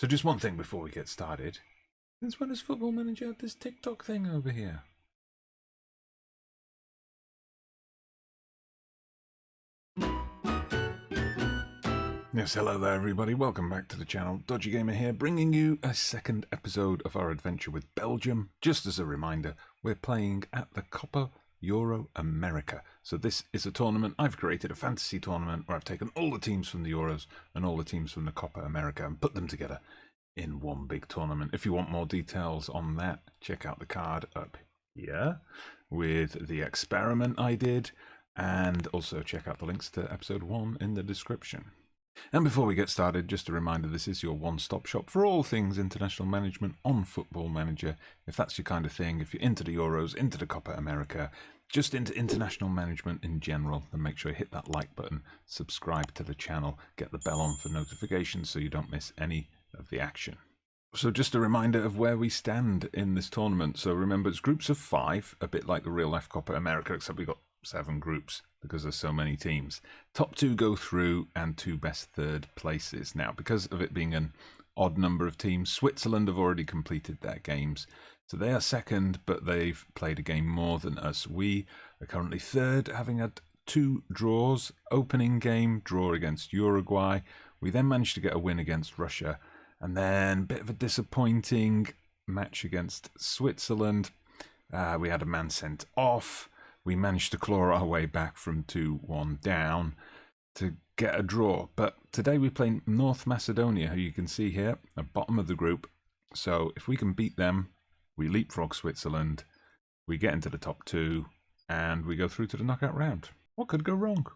So just one thing before we get started. Since when has Football Manager had this TikTok thing over here? Yes, hello there everybody, welcome back to the channel. Dodgy Gamer here, bringing you a second episode of our adventure with Belgium. Just as a reminder, we're playing at the Copa Euro America. So this is a tournament. I've created a fantasy tournament where I've taken all the teams from the Euros and all the teams from the Copa America and put them together in one big tournament. If you want more details on that, check out the card up here with the experiment I did, and also check out the links to episode 1 in the description. And before we get started, just a reminder, this is your one-stop shop for all things international management on Football Manager. If that's your kind of thing, if you're into the Euros, into the Copa America, just into international management in general, then make sure you hit that like button, subscribe to the channel, get the bell on for notifications so you don't miss any of the action. So just a reminder of where we stand in this tournament. So remember, it's groups of 5, a bit like the real life Copa America, except we've got 7 groups because there's so many teams. Top 2 go through and 2 best third places. Now, because of it being an odd number of teams, Switzerland have already completed their games. So they are second, but they've played a game more than us. We are currently third, having had 2 draws. Opening game, draw against Uruguay. We then managed to get a win against Russia. And then a bit of a disappointing match against Switzerland. We had a man sent off. We managed to claw our way back from 2-1 down to get a draw. But today we play North Macedonia, who you can see here at bottom of the group. So if we can beat them, we leapfrog Switzerland, we get into the top 2, and we go through to the knockout round. What could go wrong?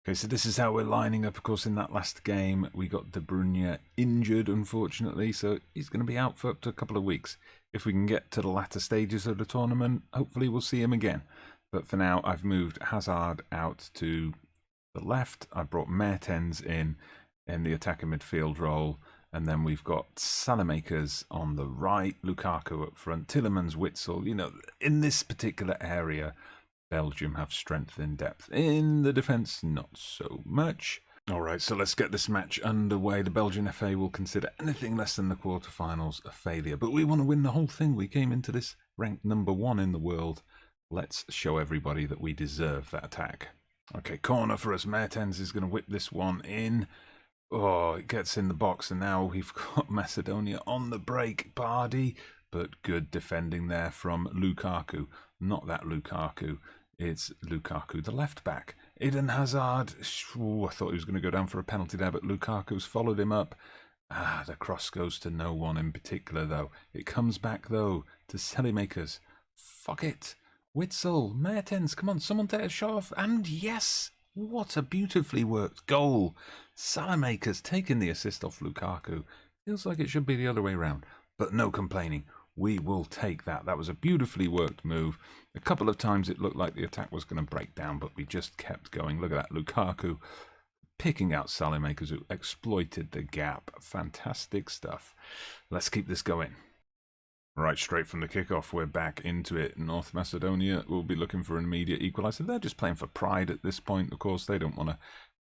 Okay, so this is how we're lining up. Of course, in that last game, we got De Bruyne injured, unfortunately, so he's going to be out for up to a couple of weeks. If we can get to the latter stages of the tournament, hopefully we'll see him again. But for now, I've moved Hazard out to the left. I brought Mertens in the attacking midfield role. And then we've got Salamakers on the right, Lukaku up front, Tielemans, Witsel. You know, in this particular area, Belgium have strength in depth. In the defence, not so much. All right, so let's get this match underway. The Belgian FA will consider anything less than the quarterfinals a failure. But we want to win the whole thing. We came into this ranked number 1 in the world. Let's show everybody that we deserve that attack. Okay, corner for us. Mertens is going to whip this one in. Oh, it gets in the box, and now we've got Macedonia on the break. Bardi, but good defending there from Lukaku. Not that Lukaku. It's Lukaku, the left back. Eden Hazard. Ooh, I thought he was going to go down for a penalty there, but Lukaku's followed him up. The cross goes to no one in particular, though. It comes back, though, to Salamakers. Fuck it. Witsel, Mertens, come on, someone take a shot off. And yes, what a beautifully worked goal. Salamakers taking the assist off Lukaku. Feels like it should be the other way around, but no complaining. We will take that. That was a beautifully worked move. A couple of times it looked like the attack was going to break down, but we just kept going. Look at that, Lukaku picking out Salamakers, who exploited the gap. Fantastic stuff. Let's keep this going. Right, straight from the kickoff, we're back into it. North Macedonia will be looking for an immediate equaliser. They're just playing for pride at this point. Of course, they don't want to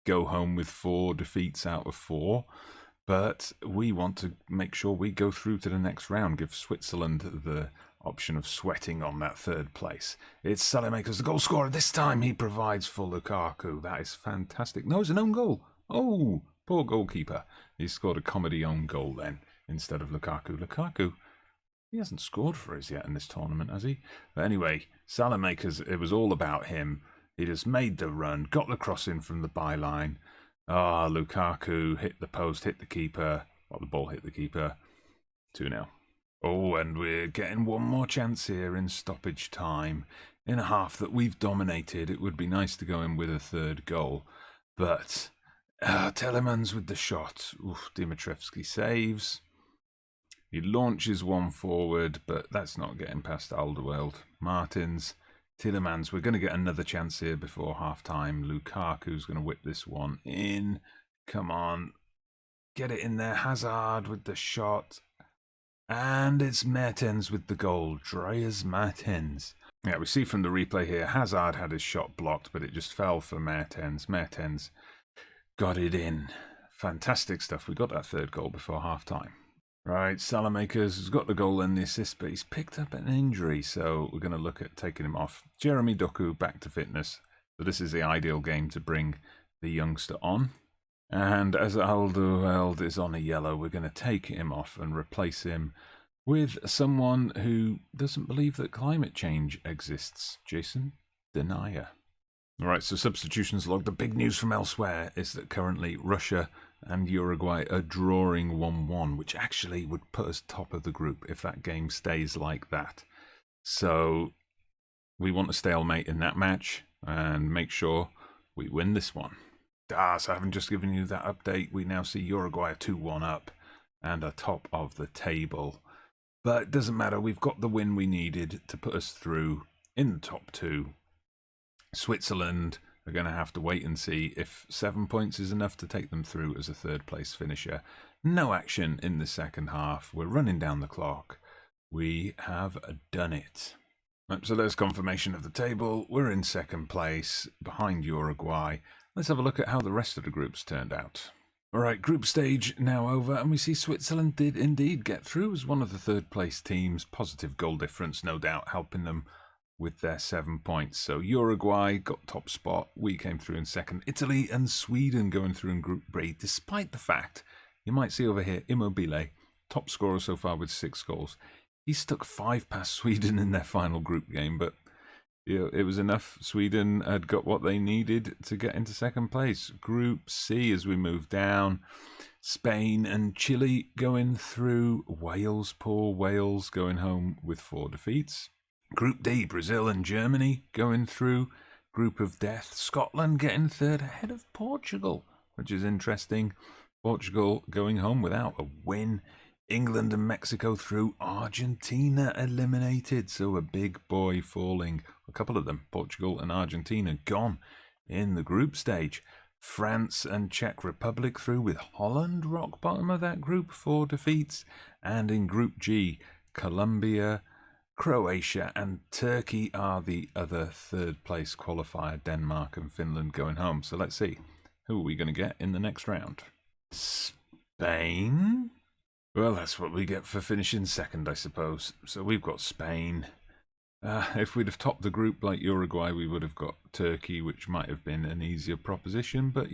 go home with 4 defeats out of 4. But we want to make sure we go through to the next round, give Switzerland the option of sweating on that 3rd place. It's Salamakers, the goal scorer. This time he provides for Lukaku. That is fantastic. No, it's an own goal. Oh, poor goalkeeper. He scored a comedy own goal then instead of Lukaku. Lukaku, he hasn't scored for us yet in this tournament, has he? But anyway, Salamakers, it was all about him. He just made the run, got the cross in from the byline. Lukaku hit the post, hit the keeper. Well, the ball hit the keeper. 2-0. Oh, and we're getting one more chance here in stoppage time. In a half that we've dominated, it would be nice to go in with a 3rd goal. But Tielemans with the shot. Oof, Dimitrievski saves. He launches one forward, but that's not getting past Alderweireld. Martins, Tielemans, we're going to get another chance here before half-time. Lukaku's going to whip this one in. Come on. Get it in there. Hazard with the shot. And it's Mertens with the goal. Dries Mertens. Yeah, we see from the replay here, Hazard had his shot blocked, but it just fell for Mertens. Mertens got it in. Fantastic stuff. We got that 3rd goal before half-time. Right, Salamakers has got the goal and the assist, but he's picked up an injury, so we're going to look at taking him off. Jeremy Doku back to fitness. So this is the ideal game to bring the youngster on. And as Alderweireld is on a yellow, we're going to take him off and replace him with someone who doesn't believe that climate change exists. Jason Denier. All right, so substitutions log. The big news from elsewhere is that currently Russia and Uruguay are drawing 1-1, which actually would put us top of the group if that game stays like that. So we want a stalemate in that match and make sure we win this one. So I haven't just given you that update. We now see Uruguay 2-1 up and are top of the table. But it doesn't matter. We've got the win we needed to put us through in the top two. Switzerland are going to have to wait and see if 7 points is enough to take them through as a third place finisher. No action in the second half. We're running down the clock. We have done it. So there's confirmation of the table. We're in second place behind Uruguay. Let's have a look at how the rest of the groups turned out. All right, group stage now over, and we see Switzerland did indeed get through as one of the third place teams. Positive goal difference, no doubt, helping them with their 7 points. So Uruguay got top spot. We came through in second. Italy and Sweden going through in Group B, despite the fact, you might see over here, Immobile, top scorer so far with 6 goals. He stuck 5 past Sweden in their final group game, but it was enough. Sweden had got what they needed to get into second place. Group C as we move down. Spain and Chile going through. Wales, poor Wales, going home with 4 defeats. Group D, Brazil and Germany going through. Group of death, Scotland getting third ahead of Portugal, which is interesting. Portugal going home without a win. England and Mexico through. Argentina eliminated, so a big boy falling. A couple of them, Portugal and Argentina, gone in the group stage. France and Czech Republic through, with Holland rock bottom of that group, 4 defeats. And in Group G, Colombia, Croatia and Turkey are the other third place qualifier. Denmark and Finland going home. So let's see, who are we going to get in the next round? Spain? Well, that's what we get for finishing second, I suppose. So we've got Spain. If we'd have topped the group like Uruguay, we would have got Turkey, which might have been an easier proposition. But,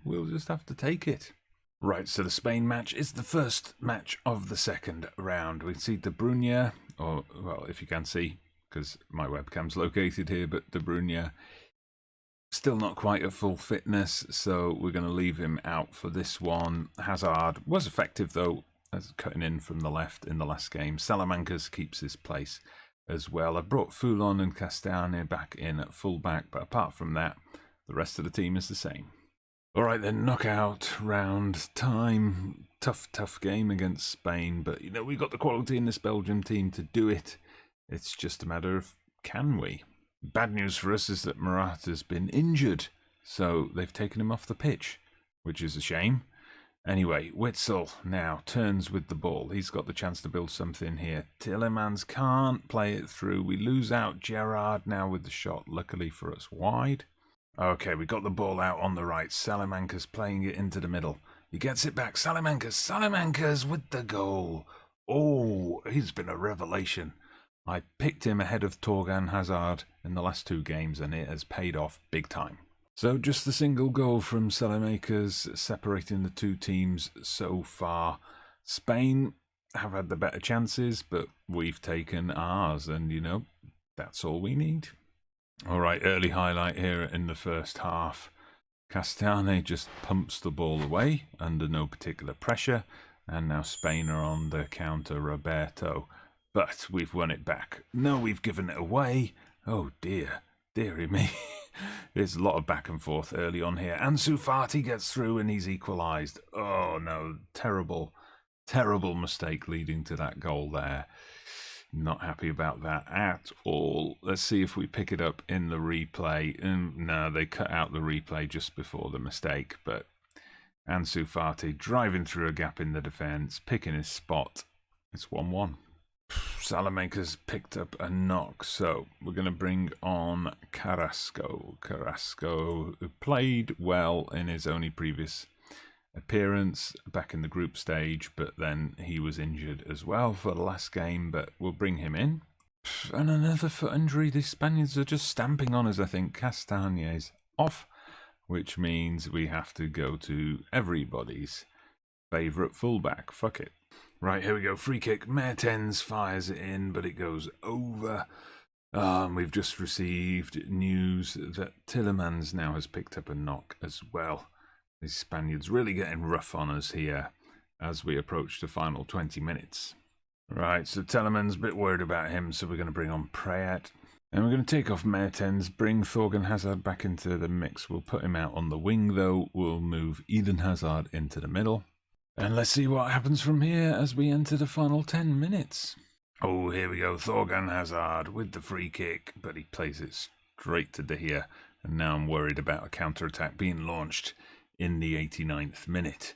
we'll just have to take it. Right, so the Spain match is the first match of the second round. We see De Bruyne, or, well, if you can see, because my webcam's located here, but De Bruyne still not quite at full fitness, so we're going to leave him out for this one. Hazard was effective, though, as cutting in from the left in the last game. Salamanca's keeps his place as well. I brought Foulon and Castane back in at full-back, but apart from that, the rest of the team is the same. All right, then, knockout round time. Tough game against Spain, but, we got the quality in this Belgium team to do it. It's just a matter of, can we? Bad news for us is that Murat has been injured, so they've taken him off the pitch, which is a shame. Anyway, Witsel now turns with the ball. He's got the chance to build something here. Tillemans can't play it through. We lose out. Gerrard now with the shot, luckily for us, wide. Okay, we got the ball out on the right. Salamanca's playing it into the middle. He gets it back. Salamanca's with the goal. Oh, he's been a revelation. I picked him ahead of Torgan Hazard in the last 2 games, and it has paid off big time. So just the single goal from Salamanca's separating the 2 teams so far. Spain have had the better chances, but we've taken ours, and, that's all we need. All right, early highlight here in the first half. Castane just pumps the ball away under no particular pressure, and now Spain are on the counter. Roberto, but we've won it back. No, we've given it away. Oh dear, dearie me. There's a lot of back and forth early on here. Ansu Fati gets through and he's equalised. Oh no, terrible mistake leading to that goal there. Not happy about that at all. Let's see if we pick it up in the replay. No, they cut out the replay just before the mistake, but Ansu Fati driving through a gap in the defence, picking his spot. It's 1-1. Salamanca's picked up a knock, so we're going to bring on Carrasco. Carrasco, who played well in his only previous appearance back in the group stage, but then he was injured as well for the last game, but we'll bring him in. And another foot injury. The Spaniards are just stamping on us, I think. Castañe's off, which means we have to go to everybody's favourite fullback. Fuck it. Right, here we go. Free kick. Mertens fires it in, but it goes over. We've just received news that Tillemans now has picked up a knock as well. These Spaniards really getting rough on us here as we approach the final 20 minutes. Right, so Tillemans, a bit worried about him, so we're going to bring on Prayat. And we're going to take off Mertens, bring Thorgan Hazard back into the mix. We'll put him out on the wing, though. We'll move Eden Hazard into the middle. And let's see what happens from here as we enter the final 10 minutes. Oh, here we go. Thorgan Hazard with the free kick, but he plays it straight to De Gea. And now I'm worried about a counter-attack being launched in the 89th minute.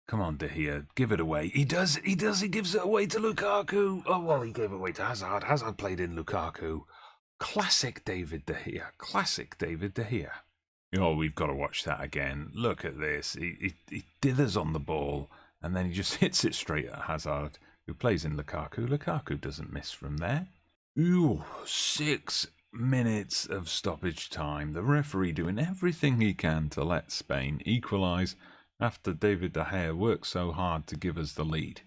Come on, De Gea, give it away. He does. He gives it away to Lukaku. Oh, well, he gave it away to Hazard. Hazard played in Lukaku. Classic David De Gea. Classic David De Gea. Oh, we've got to watch that again. Look at this. He dithers on the ball, and then he just hits it straight at Hazard, who plays in Lukaku. Lukaku doesn't miss from there. Ooh, 6 minutes of stoppage time. The referee doing everything he can to let Spain equalise after David De Gea worked so hard to give us the lead.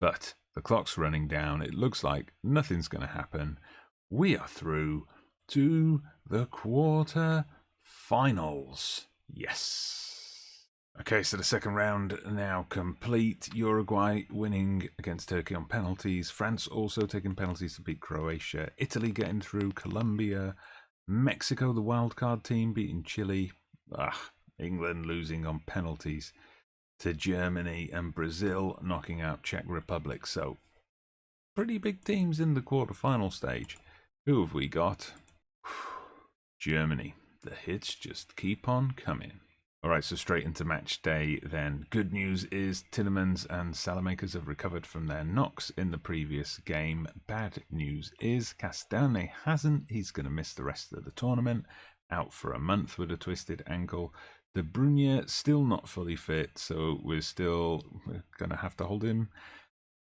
But the clock's running down. It looks like nothing's going to happen. We are through to the quarter-finals. Yes. Okay, so the second round now complete. Uruguay winning against Turkey on penalties. France also taking penalties to beat Croatia. Italy getting through. Colombia. Mexico, the wildcard team, beating Chile. England losing on penalties to Germany, and Brazil knocking out Czech Republic. So, pretty big teams in the quarter-final stage. Who have we got? Germany. The hits just keep on coming. Alright, so straight into match day then. Good news is Tillemans and Salamakers have recovered from their knocks in the previous game. Bad news is Castagne hasn't. He's going to miss the rest of the tournament. Out for a month with a twisted ankle. De Bruyne still not fully fit, so we're going to have to hold him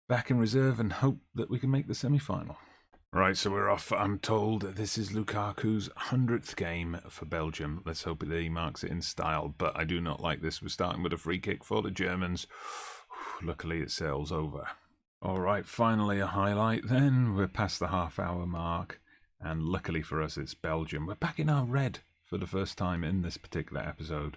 back in reserve and hope that we can make the semi-final. Right, so we're off. I'm told this is Lukaku's 100th game for Belgium. Let's hope that he marks it in style, but I do not like this. We're starting with a free kick for the Germans. Luckily, it sails over. All right, finally a highlight then. We're past the half-hour mark, and luckily for us, it's Belgium. We're back in our red for the first time in this particular episode.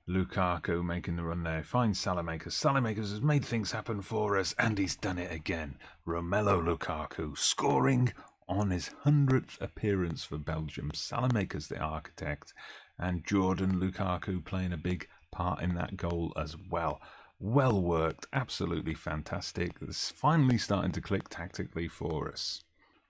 Lukaku making the run there. Finds Salamakers. Salamakers has made things happen for us, and he's done it again. Romelu Lukaku scoring on his 100th appearance for Belgium. Salamakers the architect, and Jordan Lukaku playing a big part in that goal as well. Well worked, absolutely fantastic. It's finally starting to click tactically for us.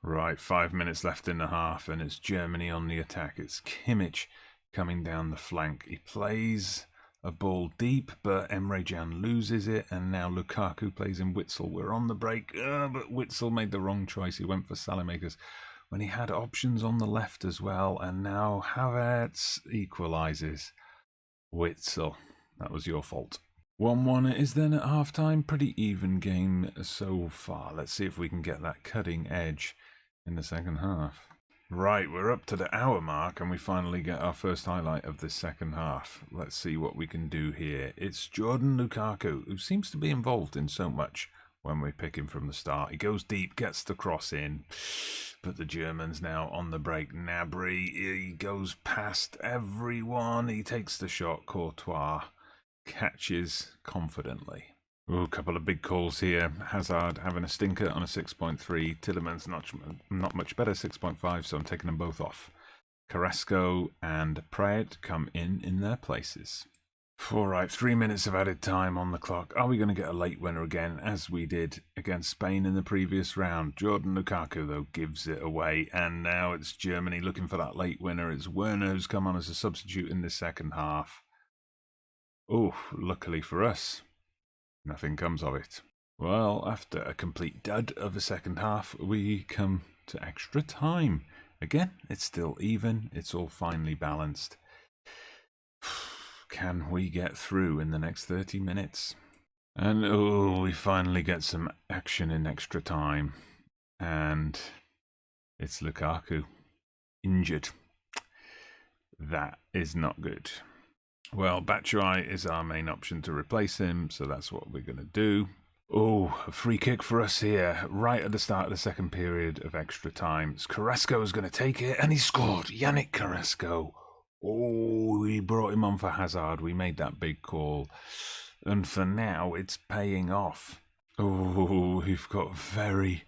Right, 5 minutes left in the half, and it's Germany on the attack. It's Kimmich coming down the flank. He plays a ball deep, but Emre Can loses it, and now Lukaku plays in Witsel. We're on the break, but Witsel made the wrong choice. He went for Salamakers when he had options on the left as well, and now Havertz equalises. Witsel, that was your fault. 1-1 it is then at half-time. Pretty even game so far. Let's see if we can get that cutting edge in the second half. Right, we're up to the hour mark, and we finally get our first highlight of this second half. Let's see what we can do here. It's Jordan Lukaku, who seems to be involved in so much when we pick him from the start. He goes deep, gets the cross in, but the Germans now on the break. Gnabry, he goes past everyone. He takes the shot. Courtois catches confidently. Ooh, a couple of big calls here. Hazard having a stinker on a 6.3. Tillemans not much better, 6.5, so I'm taking them both off. Carrasco and Prayat come in their places. All right, 3 minutes of added time on the clock. Are we going to get a late winner again, as we did against Spain in the previous round? Jordan Lukaku, though, gives it away, and now it's Germany looking for that late winner. It's Werner who's come on as a substitute in the second half. Oh, luckily for us, nothing comes of it. Well, after a complete dud of the second half, we come to extra time. Again, it's still even. It's all finely balanced. can we get through in the next 30 minutes? And oh, we finally get some action in extra time. And it's Lukaku. Injured. That is not good. Well, Batshuayi is our main option to replace him, so that's what we're going to do. Oh, a free kick for us here, right at the start of the second period of extra time. Carrasco's going to take it, and he scored. Yannick Carrasco. Oh, we brought him on for Hazard. We made that big call. And for now, it's paying off. Oh, we've got very,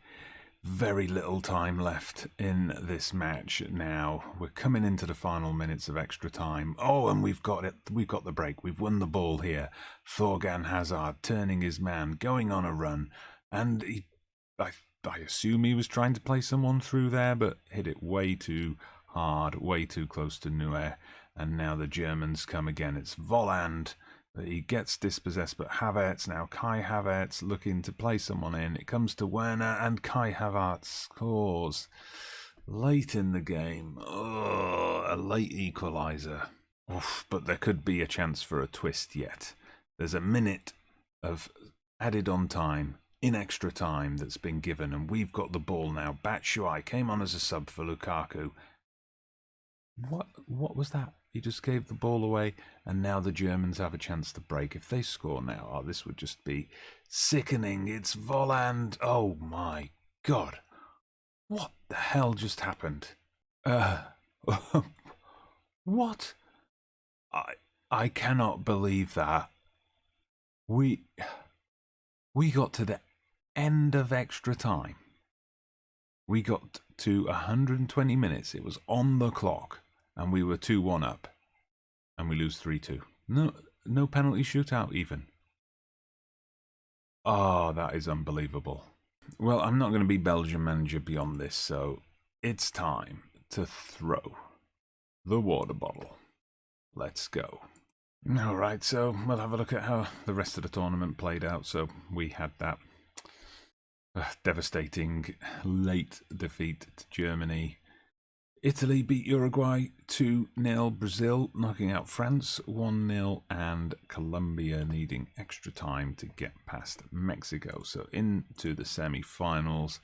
very little time left in this match now. We're coming into the final minutes of extra time. Oh, and we've got it. We've got the break. We've won the ball here. Thorgan Hazard turning his man, going on a run. And I assume he was trying to play someone through there, but hit it way too hard, way too close to Neuer. And now the Germans come again. It's Volland. He gets dispossessed, but Havertz now. Kai Havertz looking to play someone in. It comes to Werner, and Kai Havertz scores late in the game. Oh, a late equaliser. Oof, but there could be a chance for a twist yet. There's a minute of added on time, in extra time, that's been given, and we've got the ball now. Batshuayi came on as a sub for Lukaku. What was that? He just gave the ball away, and now the Germans have a chance to break. If they score now, oh, this would just be sickening. It's Volland. Oh my God. What the hell just happened? What? I cannot believe that. We got to the end of extra time. We got to 120 minutes. It was on the clock. And we were 2-1 up. And we lose 3-2. No penalty shootout even. Oh, that is unbelievable. Well, I'm not going to be Belgium manager beyond this, so it's time to throw the water bottle. Let's go. All right, so we'll have a look at how the rest of the tournament played out. So we had that devastating late defeat to Germany. Italy beat Uruguay 2-0, Brazil knocking out France 1-0, and Colombia needing extra time to get past Mexico. So into the semi-finals.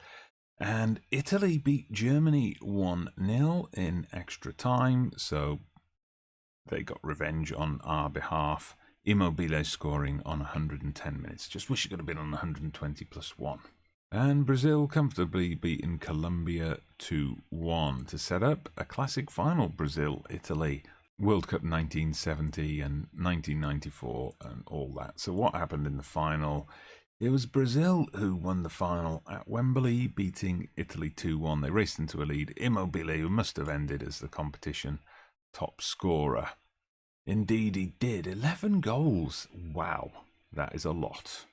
And Italy beat Germany 1-0 in extra time, so they got revenge on our behalf. Immobile scoring on 110 minutes. Just wish it could have been on 120 plus 1. And Brazil comfortably beating Colombia 2-1 to set up a classic final. Brazil-Italy, World Cup 1970 and 1994 and all that. So what happened in the final? It was Brazil who won the final at Wembley, beating Italy 2-1. They raced into a lead. Immobile, who must have ended as the competition top scorer. Indeed he did. 11 goals. Wow, that is a lot.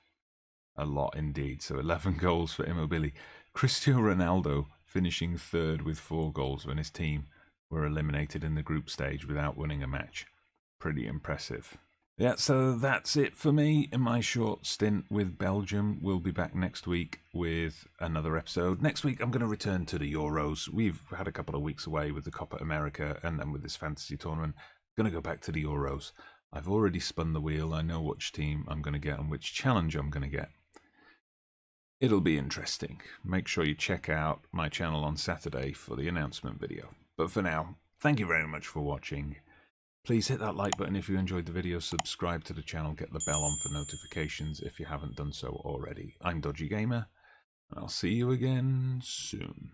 A lot indeed. So 11 goals for Immobile. Cristiano Ronaldo finishing third with 4 goals when his team were eliminated in the group stage without winning a match. Pretty impressive. Yeah, so that's it for me in my short stint with Belgium. We'll be back next week with another episode. Next week I'm going to return to the Euros. We've had a couple of weeks away with the Copa America and then with this fantasy tournament. I'm going to go back to the Euros. I've already spun the wheel. I know which team I'm going to get and which challenge I'm going to get. It'll be interesting. Make sure you check out my channel on Saturday for the announcement video. But for now, thank you very much for watching. Please hit that like button if you enjoyed the video, subscribe to the channel, get the bell on for notifications if you haven't done so already. I'm Dodgy Gamer, and I'll see you again soon.